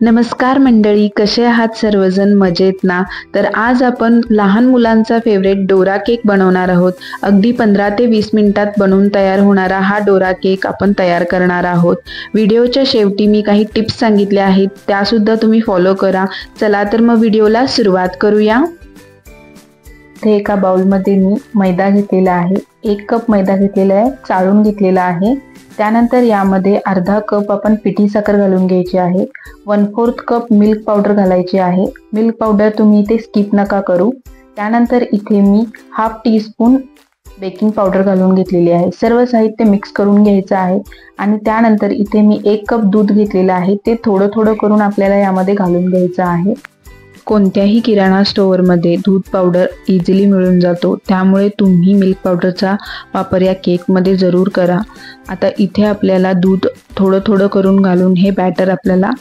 नमस्कार मंडळी, कसे आहात सर्वजण? मजेत ना? तर आज आपण लहान मुलांचा फेवरेट डोरा केक बनवणार आहोत। अगदी 15 ते 20 मिनिटात बनवून तयार होणारा हा डोरा केक आपण तयार करणार आहोत। व्हिडिओच्या शेवटी मी काही टिप्स सांगितल्या आहेत, त्या सुद्धा तुम्ही फॉलो करा। चला तर मग व्हिडिओला सुरुवात करूया। इथे एका बाउलमध्ये मी मैदा घेतलेला आहे। 1 कप मैदा घेतलेला आहे, चाळून घेतलेला आहे। त्यानंतर यामध्ये अर्धा कप आपण पिठी साखर घालून घ्यायची आहे। 1/4 कप मिल्क पावडर घालायची आहे। मिल्क पावडर तुम्ही इथे स्किप नका करू। त्यानंतर इथे मी हाफ टीस्पून बेकिंग पावडर घालून घेतलेली आहे। सर्व साहित्य मिक्स करून घ्यायचं आहे आणि त्यानंतर इथे मी 1 कप दूध घेतलेलं आहे, ते थोडं थोडं करून आपल्याला यामध्ये घालून घ्यायचं आहे। कोणत्याही किराणा स्टोअरमध्ये दूध पावडर इझिली मिळून जातो, त्यामुळे तुम्ही मिल्क पावडरचा वापर या केकमध्ये जरूर करा। आता इथे आपल्याला दूध थोडं थोडं करून घालून हे बॅटर आपल्याला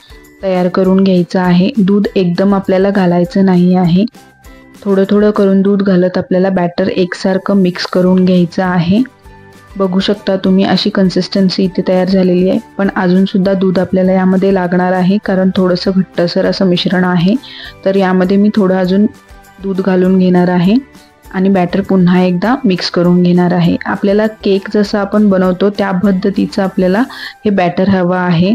तयार करून घ्यायचं आहे। दूध एकदम आपल्याला घालायचं नाही आहे, थोडं थोडं करून दूध घालत आपल्याला बॅटर एकसारखं मिक्स करून घ्यायचं आहे। बघू शकता तुम्ही अशी कन्सिस्टन्सी इथे तयार झालेली आहे, पण अजून सुद्धा दूध आपल्याला यामध्ये लागणार आहे, कारण थोडंसं घट्टसर असं मिश्रण आहे। तर यामध्ये मी थोडं अजून दूध घालून घेणार आहे आणि बॅटर पुन्हा एकदा मिक्स करून घेणार आहे। आपल्याला केक जसं आपण बनवतो त्या पद्धतीचं आपल्याला हे बॅटर हवं आहे।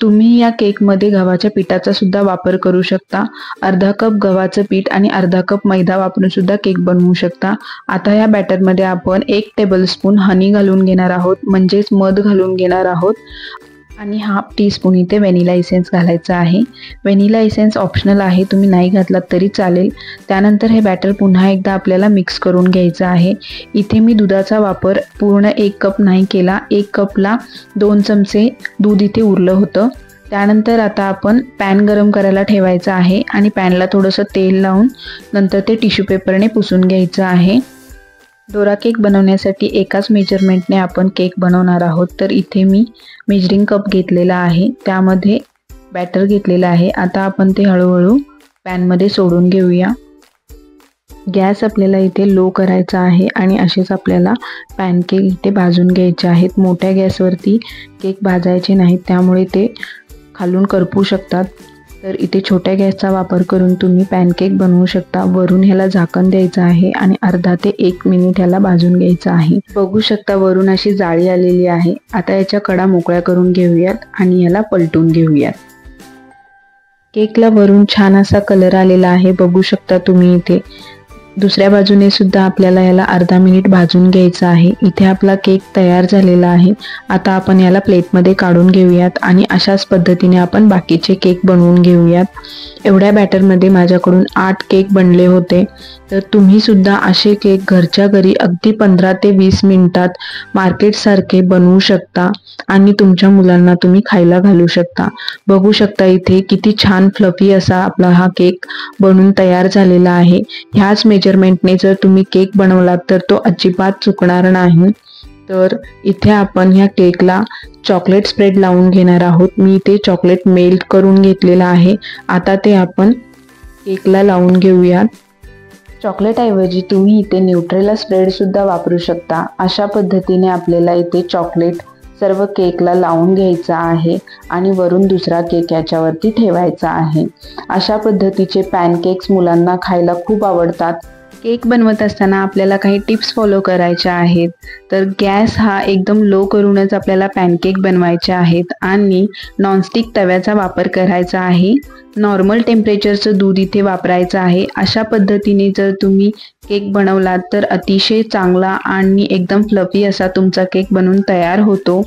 तुम्ही या केकमध्ये गव्हाच्या पिठाचा सुद्धा वापर करू शकता। अर्धा कप गव्हाचं पीठ आणि अर्धा कप मैदा वापरून सुद्धा केक बनवू शकता। आता या बॅटरमध्ये आपण 1 टेबलस्पून हनी घालून घेणार आहोत, म्हणजेच मध घालून घेणार आहोत आणि हाफ टीस्पून इथे व्हॅनिला इसेन्स घालायचा आहे। व्हॅनिला इसेन्स ऑप्शनल आहे, तुम्ही नाही घातलात तरी चालेल। त्यानंतर हे बॅटर पुन्हा एकदा आपल्याला मिक्स करून घ्यायचं आहे। इथे मी दुधाचा वापर पूर्ण 1 कप नाही केला, 1 कपला 2 चमचे दूध इथे उरलं होतं। त्यानंतर आता आपण पॅन गरम करायला ठेवायचा आहे आणि पॅनला थोडंसं तेल लावून नंतर ते टिश्यू पेपरने पुसून घ्यायचं आहे। डोरा केक बनवण्यासाठी एकाच मेजरमेंटने आपण केक बनवणार आहोत। तर इथे मी मेजरिंग कप घेतलेला आहे, त्यामध्ये बॅटर घेतलेलं आहे। आता आपण ते हळूहळू पॅनमध्ये सोडून घेऊया। गॅस आपल्याला इथे लो करायचा आहे आणि असेच आपल्याला पॅनकेक इथे भाजून घ्यायचे आहेत। मोठ्या गॅसवरती केक भाजायचे नाहीत, त्यामुळे ते खालून करपू शकतात। तर इथे छोट्या गॅसचा वापर करून तुम्ही पॅनकेक बनवू शकता। वरून ह्याला झाकण द्यायचं आहे आणि अर्धा ते 1 मिनिट ह्याला भाजून घ्यायचं आहे। बघू शकता वरून अशी जाळी आलेली आहे। आता याच्या कडा मोकळ्या करून घेऊयात आणि ह्याला पलटून घेऊयात। केकला वरून छान असा कलर आलेला आहे, बघू शकता तुम्ही इथे। दुसऱ्या बाजूने सुद्धा आपल्याला याला अर्धा मिनिट भाजून घ्यायचं आहे। इथे आपला केक तयार झालेला आहे। आता आपण याला प्लेटमध्ये काढून घेऊयात आणि अशाच पद्धतीने आपण बाकीचे केक बनवून घेऊयात। एवढ्या बॅटरमध्ये माझ्याकडून 8 केक बनले होते। तर तुम्ही सुद्धा असे केक घरच्या घरी अगदी 15 ते 20 मिनिटात मार्केटसारखे बनवू शकता आणि तुमच्या मुलांना तुम्ही खायला घालू शकता। बघू शकता इथे किती छान फ्लफी असा आपला हा केक बनून तयार झालेला आहे। ह्याच मेजरमेंटने जर तुम्ही केक बनवलात तर तो अजिबात चुकणार नाही। तर इथे आपण ह्या केकला चॉकलेट स्प्रेड लावून घेणार आहोत। मी इथे चॉकलेट मेल्ट करून घेतलेला आहे। आता ते आपण केकला लावून घेऊयात। चॉकलेट ऐवजी तुम्ही इथे न्यूट्रेला स्प्रेड सुद्धा वापरू शकता। अशा पद्धतीने आपल्याला इथे चॉकलेट सर्व केकला लावून घ्यायचा आहे आणि वरून दुसरा केक याच्यावरती ठेवायचा आहे। अशा पद्धतीचे पॅनकेक्स मुलांना खायला खूप आवडतात। केक बनवत असताना आपल्याला काही टिप्स फॉलो करायच्या आहेत। तर गॅस हा एकदम लो करूनच आपल्याला पॅनकेक बनवायचे आहेत आणि नॉनस्टिक तव्याचा वापर करायचा आहे। नॉर्मल टेम्परेचरचं दूध इथे वापरायचं आहे। अशा पद्धतीने जर तुम्ही केक बनवलात तर अतिशय चांगला आणि एकदम फ्लफी असा तुमचा केक बनून तयार होतो।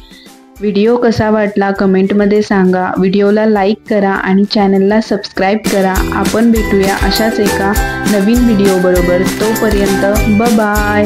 व्हिडिओ कसा वाटला कमेंटमध्ये सांगा। व्हिडिओला लाईक करा आणि चॅनलला सबस्क्राईब करा। आपण भेटूया अशाच एका नवीन व्हिडिओ बरोबर। तोपर्यंत बाय बाय।